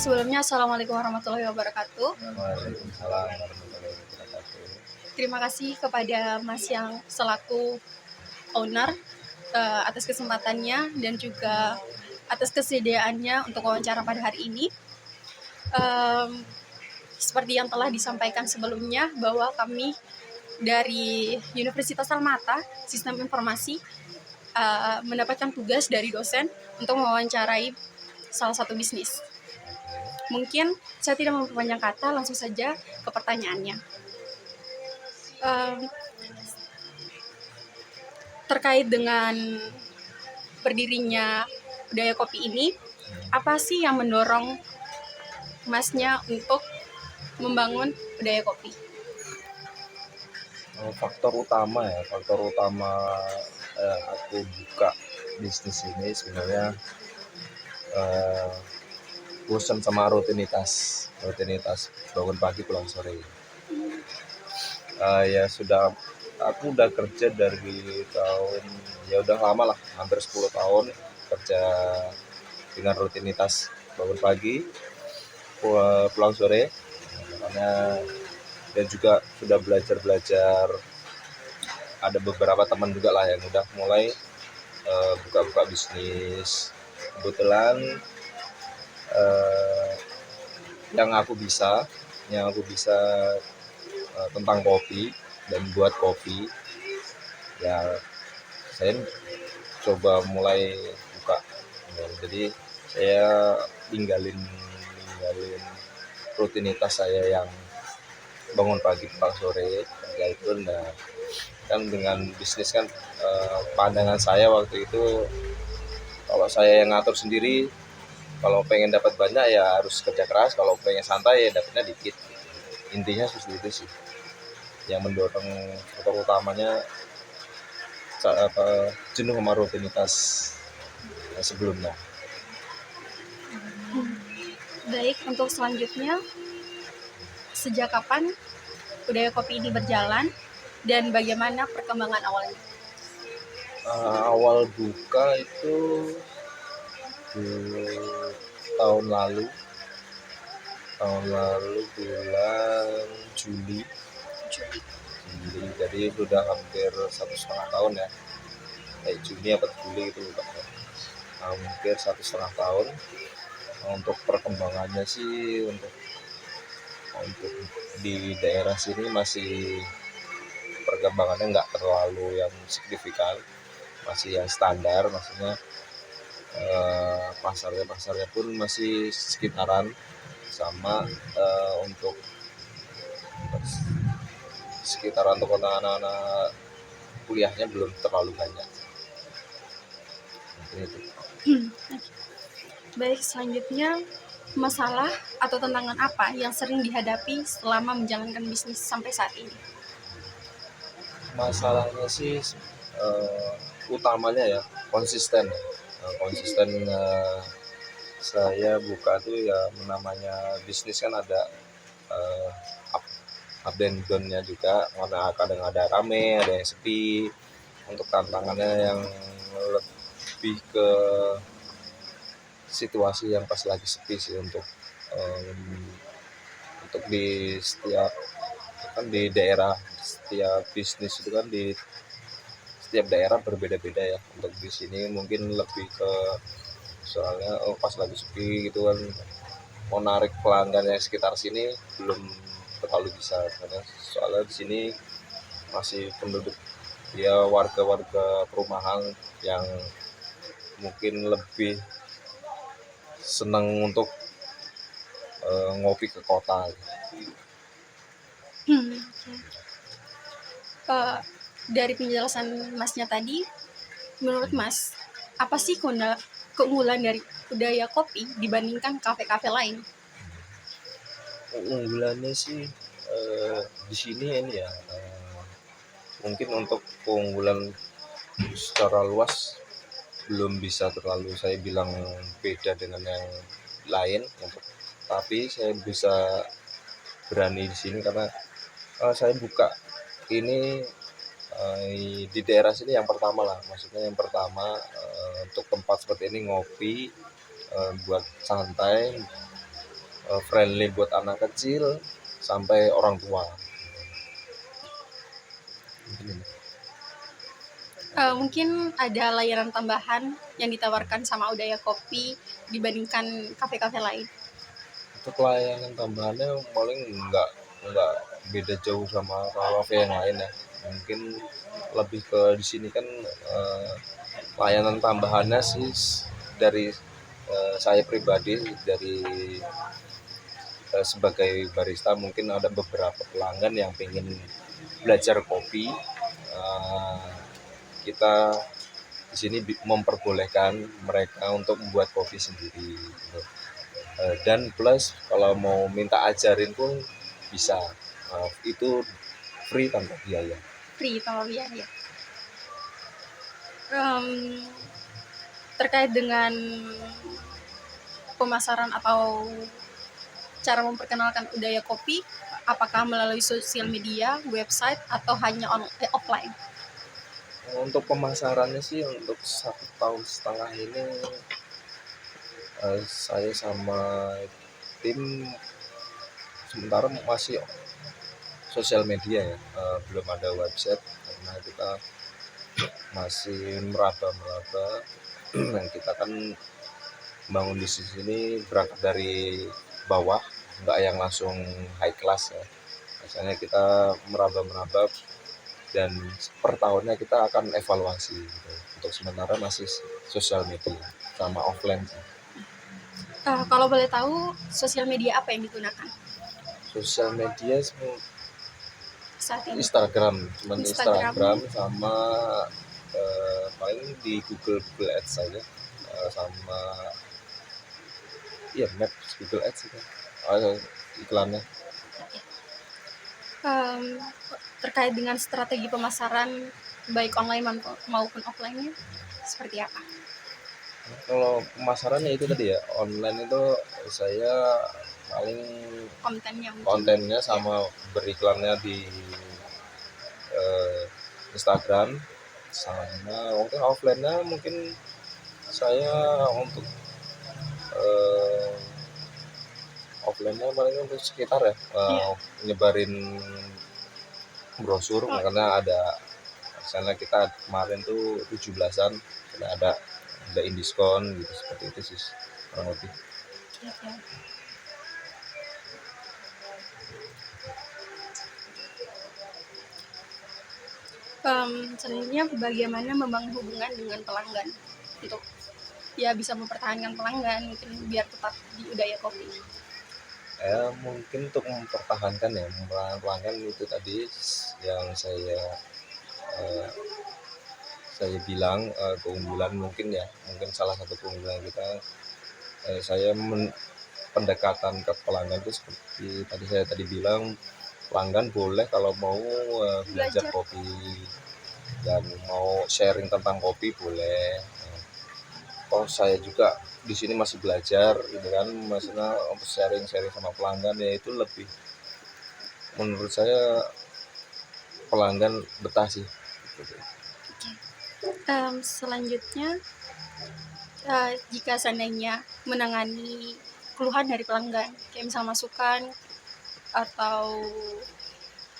Sebelumnya, Assalamualaikum warahmatullahi wabarakatuh. Waalaikumsalam warahmatullahi wabarakatuh. Terima kasih kepada Mas yang selaku owner atas kesempatannya dan juga atas kesediaannya untuk wawancara pada hari ini. Seperti yang telah disampaikan sebelumnya bahwa kami dari Universitas Almata Sistem Informasi mendapatkan tugas dari dosen untuk mewawancarai salah satu bisnis. Mungkin saya tidak memperpanjang kata, langsung saja ke pertanyaannya. Terkait dengan berdirinya Budaya Kopi ini, apa sih yang mendorong Masnya untuk membangun Budaya Kopi? Faktor utama aku buka bisnis ini sebenarnya bosan sama rutinitas bangun pagi pulang sore. Aku udah kerja dari tahun, ya udah lama lah, hampir 10 tahun kerja dengan rutinitas bangun pagi pulang sore, makanya, dan juga sudah belajar ada beberapa teman juga lah yang udah mulai buka bisnis. Kebetulan yang aku bisa tentang kopi dan buat kopi, ya saya coba mulai buka. Jadi saya tinggalin rutinitas saya yang bangun pagi pulang sore kerja itu. Nah, kan dengan bisnis kan pandangan saya waktu itu, kalau saya yang ngatur sendiri, kalau pengen dapat banyak ya harus kerja keras, kalau pengen santai ya dapatnya dikit. Intinya seperti itu sih yang mendorong faktor utamanya, jenuh sama rutinitas sebelumnya. Baik, untuk selanjutnya, sejak kapan Budaya Kopi ini berjalan dan bagaimana perkembangan awalnya? Awal buka itu di tahun lalu bulan Juli, jadi sudah hampir 1,5 tahun ya, Juni apa Juli itu, hampir 1,5 tahun. Untuk perkembangannya sih, untuk di daerah sini masih perkembangannya nggak terlalu yang signifikan, masih yang standar, maksudnya pasarnya pun masih sekitaran sama. Untuk anak-anak kuliahnya belum terlalu banyak. Itu. Baik, selanjutnya, masalah atau tantangan apa yang sering dihadapi selama menjalankan bisnis sampai saat ini? Masalahnya sih utamanya ya konsisten. Saya buka tuh ya, namanya bisnis kan ada up dan down-nya juga, mana kadang ada rame, ada yang sepi. Untuk tantangannya yang lebih ke situasi yang pas lagi sepi sih, untuk di setiap kan di daerah, setiap bisnis itu kan di setiap daerah berbeda-beda ya. Untuk di sini mungkin lebih ke, soalnya pas lagi sepi gitu kan, mau narik pelanggan yang sekitar sini belum terlalu bisa, karena soalnya di sini masih penduduk ya, warga perumahan yang mungkin lebih senang untuk ngopi ke kota. Dari penjelasan Masnya tadi, menurut Mas, apa sih keunggulan dari Budaya Kopi dibandingkan kafe-kafe lain? Keunggulannya sih di sini ini ya, mungkin untuk keunggulan secara luas belum bisa terlalu saya bilang beda dengan yang lain, tapi saya bisa berani di sini karena saya buka ini di daerah sini yang pertama lah, maksudnya yang pertama untuk tempat seperti ini ngopi buat santai, friendly buat anak kecil sampai orang tua. Mungkin ini. Mungkin ada layanan tambahan yang ditawarkan sama Udaya Kopi dibandingkan kafe-kafe lain. Untuk layanan tambahannya paling nggak beda jauh sama kafe yang lain ya. Mungkin lebih ke di sini kan layanan tambahannya sih dari saya pribadi dari sebagai barista mungkin ada beberapa pelanggan yang pengen belajar kopi. Kita di sini memperbolehkan mereka untuk membuat kopi sendiri gitu. Dan plus kalau mau minta ajarin pun bisa, itu free tanpa biaya. Free tanpa biaya ya. Terkait dengan pemasaran atau cara memperkenalkan Udaya Kopi, apakah melalui sosial media, website, atau hanya offline? Untuk pemasarannya sih untuk 1,5 tahun ini saya sama tim sementara masih sosial media ya, belum ada website karena kita masih meraba-meraba. Dan kita kan bangun bisnis ini berangkat dari bawah, nggak yang langsung high class ya. Biasanya kita meraba-meraba dan per tahunnya kita akan evaluasi gitu. Untuk sementara masih sosial media sama offline sih. Kalau boleh tahu, sosial media apa yang digunakan Sosial media saat ini? Instagram, cuman Instagram. Instagram sama paling di Google Ads saja, sama iya Maps Google Ads itu iklannya. Terkait dengan strategi pemasaran baik online maupun offline-nya seperti apa? Kalau pemasarannya itu tadi ya online itu saya paling Kontennya mungkin. kontennya sama beriklannya di Instagram, sama mungkin offline-nya mungkin saya untuk offline-nya paling untuk sekitar ya, nyebarin brosur karena ada misalnya kita kemarin tuh 17-an ada diskon gitu, seperti itu sih kurang lebih. Selanjutnya bagaimana membangun hubungan dengan pelanggan untuk ya bisa mempertahankan pelanggan mungkin biar tetap di Udaya Kopi. Mungkin untuk mempertahankan ya pelanggan itu tadi yang saya bilang, keunggulan mungkin salah satu keunggulan kita, saya pendekatan ke pelanggan itu seperti saya tadi bilang, pelanggan boleh kalau mau belajar kopi dan mau sharing tentang kopi boleh. Saya juga di sini masih belajar gitu kan, maksudnya untuk sharing sama pelanggan ya itu lebih menurut saya pelanggan betah sih. Selanjutnya jika seandainya menangani keluhan dari pelanggan kayak misal masukan atau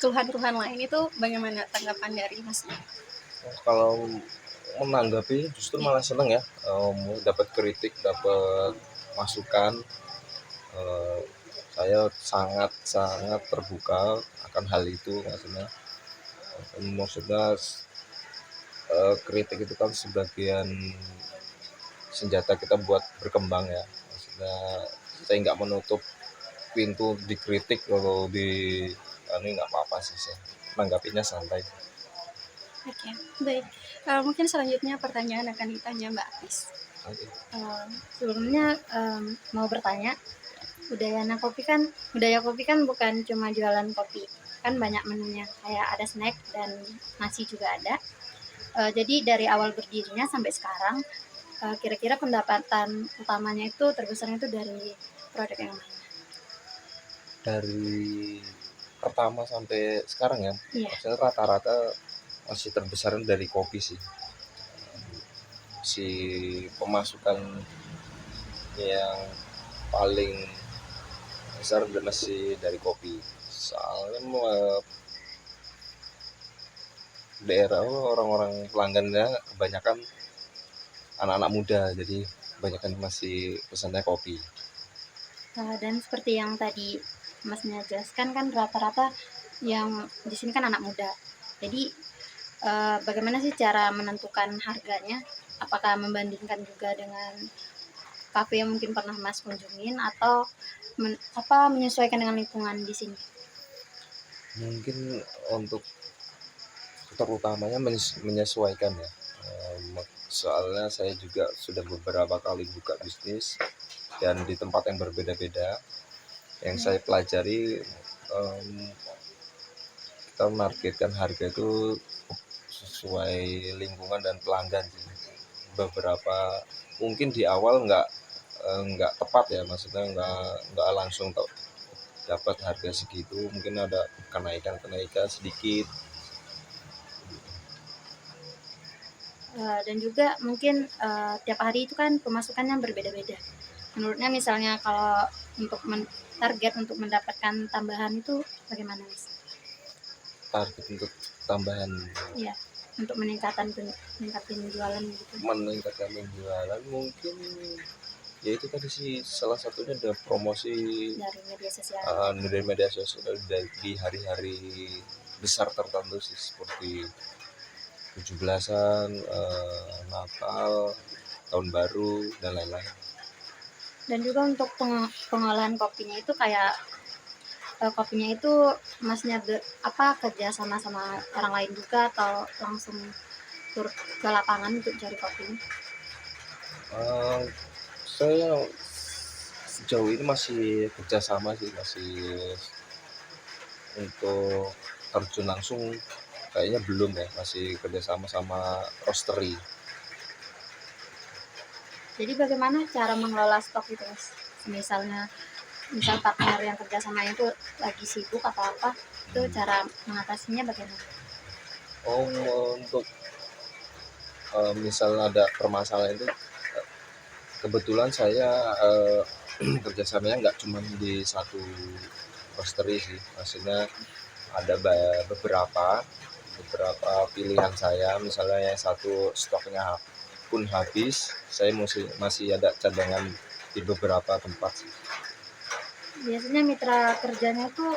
keluhan-keluhan lain itu bagaimana tanggapan dari Mas? Kalau menanggapi justru malah seneng ya, dapat kritik, dapat masukan. Saya sangat terbuka akan hal itu, maksudnya kritik itu kan sebagian senjata kita buat berkembang ya, maksudnya saya nggak menutup pintu dikritik kalau ini nggak apa-apa sih, saya menanggapinya santai. Oke, baik. Mungkin selanjutnya pertanyaan akan ditanya Mbak Apis. Sebelumnya mau bertanya, Udaya Kopi kan bukan cuma jualan kopi, kan banyak menunya, kayak ada snack dan nasi juga ada. Jadi dari awal berdirinya sampai sekarang, kira-kira pendapatan utamanya itu terbesarnya itu dari produk yang mana? Dari pertama sampai sekarang ya, maksudnya rata-rata masih terbesar dari kopi sih. Pemasukan yang paling besar masih dari kopi. Soalnya daerah orang-orang pelanggannya kebanyakan anak-anak muda, jadi kebanyakan masih pesannya kopi. Dan seperti yang tadi Masnya jelaskan kan rata-rata yang di sini kan anak muda. Jadi bagaimana sih cara menentukan harganya? Apakah membandingkan juga dengan kafe yang mungkin pernah Mas kunjungin atau menyesuaikan dengan lingkungan di sini? Mungkin untuk terutamanya menyesuaikan ya. Soalnya saya juga sudah beberapa kali buka bisnis dan di tempat yang berbeda-beda. Yang saya pelajari, kita menargetkan harga itu sesuai lingkungan dan pelanggan sih. Beberapa mungkin di awal nggak tepat ya, maksudnya nggak langsung dapat harga segitu, mungkin ada kenaikan sedikit. Dan juga mungkin tiap hari itu kan pemasukannya berbeda-beda. Menurutnya misalnya kalau untuk target untuk mendapatkan tambahan itu bagaimana, Mas? Target untuk tambahan Iya, untuk meningkatkan jualan gitu. meningkatkan penjualan mungkin ya itu tadi sih, salah satunya ada promosi Dari media sosial. dari media sosial di hari-hari besar tertentu sih, seperti 17-an, Natal, Tahun Baru dan lain-lain. Dan juga untuk pengolahan kopinya itu kayak kopinya itu Masnya kerja sama orang lain juga atau langsung turun ke lapangan untuk cari kopinya? Saya sejauh ini masih kerjasama sih, masih untuk terjun langsung kayaknya belum ya, masih kerjasama sama roastery. Jadi bagaimana cara mengelola stok itu, Mas? Misal partner yang kerjasama itu lagi sibuk atau apa, itu cara mengatasinya bagaimana? Untuk misal ada permasalahan itu, kebetulan saya kerjasamanya nggak cuma di satu roastery sih, maksudnya ada beberapa pilihan saya. Misalnya yang satu stoknya pun habis, saya masih ada cadangan di beberapa tempat sih. Biasanya mitra kerjanya tuh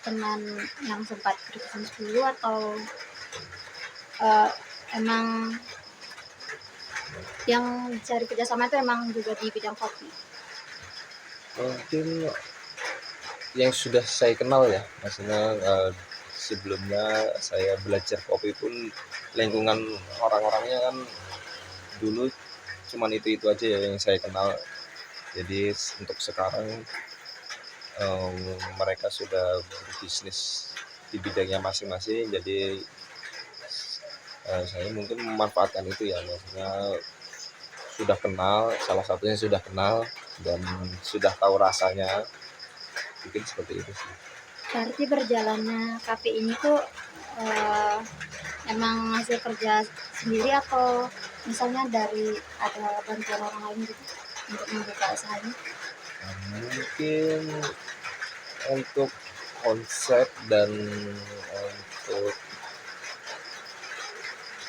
teman yang sempat berbisnis dulu atau emang yang cari kerjasama itu emang juga di bidang kopi? Mungkin yang sudah saya kenal ya, maksudnya sebelumnya saya belajar kopi pun lingkungan orang-orangnya kan dulu cuman itu aja ya yang saya kenal. Jadi untuk sekarang mereka sudah berbisnis di bidangnya masing-masing, jadi saya mungkin memanfaatkan itu ya, maksudnya sudah kenal, salah satunya sudah kenal dan sudah tahu rasanya, mungkin seperti itu sih. Berarti berjalannya kafe ini tuh emang hasil kerja sendiri atau misalnya dari ada bantuan orang lain gitu untuk membuka usahanya? Mungkin untuk konsep dan untuk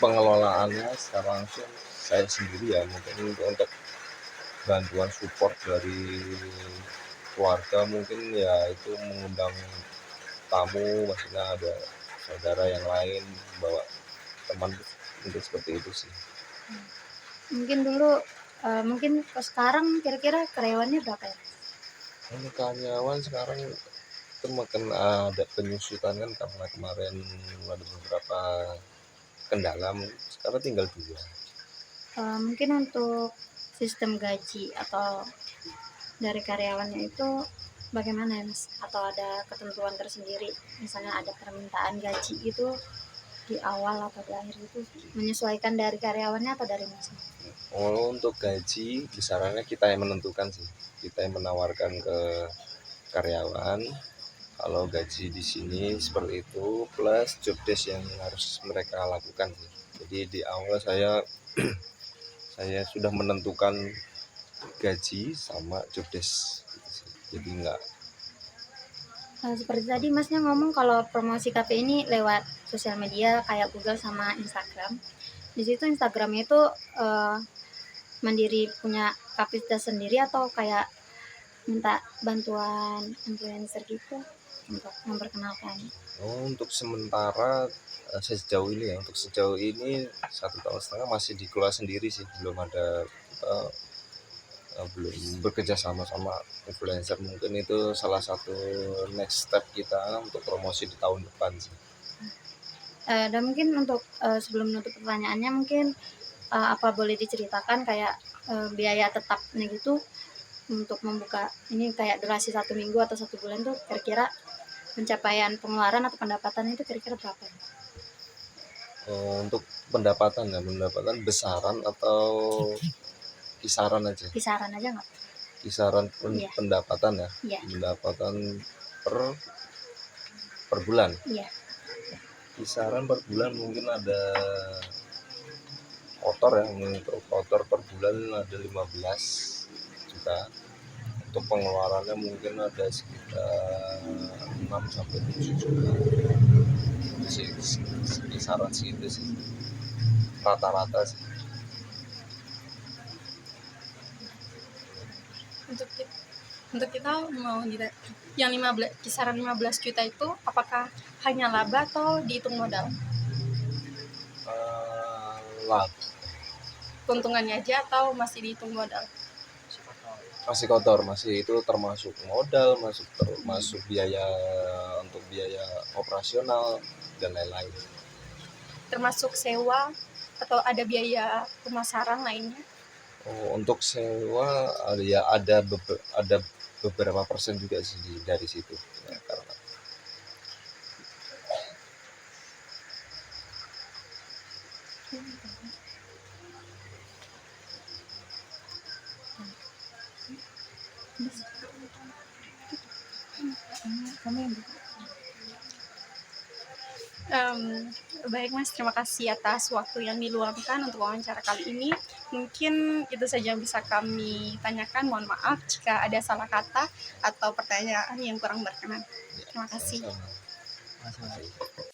pengelolaannya secara langsung saya sendiri ya, mungkin untuk bantuan support dari keluarga mungkin ya itu mengundang tamu, maksudnya ada saudara yang lain bawa teman, mungkin seperti itu sih. Mungkin dulu mungkin sekarang kira-kira karyawannya berapa ya? Untuk karyawan sekarang itu makin ada penyusutan kan, karena kemarin ada beberapa kendala, sekarang tinggal 2. Mungkin untuk sistem gaji atau dari karyawannya itu bagaimana ya, Mas? Atau ada ketentuan tersendiri? Misalnya ada permintaan gaji itu di awal atau di akhir itu menyesuaikan dari karyawannya atau dari Mas? Untuk gaji besarannya kita yang menentukan sih, kita yang menawarkan ke karyawan kalau gaji di sini seperti itu, plus job desk yang harus mereka lakukan sih. Jadi di awal saya saya sudah menentukan gaji sama job desk gitu sih. Jadi Seperti tadi Masnya ngomong kalau promosi KP ini lewat sosial media kayak Google sama Instagram. Di situ Instagramnya itu mandiri punya kapasitas sendiri atau kayak minta bantuan influencer gitu untuk memperkenalkan. Untuk sementara sejauh ini ya, untuk sejauh ini 1,5 tahun masih dikelola sendiri sih, belum ada belum bekerja sama influencer. Mungkin itu salah satu next step kita untuk promosi di tahun depan sih. Dan mungkin untuk sebelum menutup pertanyaannya mungkin apa boleh diceritakan kayak biaya tetapnya gitu untuk membuka ini kayak durasi 1 minggu atau 1 bulan tuh kira-kira pencapaian pengeluaran atau pendapatan itu kira-kira berapa? Untuk pendapatan besaran atau kisaran aja? Kisaran aja nggak? Kisaran Iya. pendapatan ya? Iya. Pendapatan per bulan? Iya. Kisaran per bulan mungkin ada kotor ya, untuk kotor per bulan ada 15 juta. Untuk pengeluarannya mungkin ada sekitar 6 sampai 7 juta. Kisaran segitu sih. Rata-rata sih. Untuk kita mau yang 15, kisaran 15 juta itu apakah hanya laba atau dihitung modal? Lab Keuntungannya aja atau masih dihitung modal? masih kotor, masih itu termasuk modal, termasuk biaya untuk biaya operasional dan lain-lain. Termasuk sewa atau ada biaya pemasaran lainnya? Untuk sewa ada beberapa persen juga sih dari situ ya, karena Baik Mas, terima kasih atas waktu yang diluangkan untuk wawancara kali ini. Mungkin itu saja yang bisa kami tanyakan. Mohon maaf jika ada salah kata atau pertanyaan yang kurang berkenan. Terima kasih. sama-sama.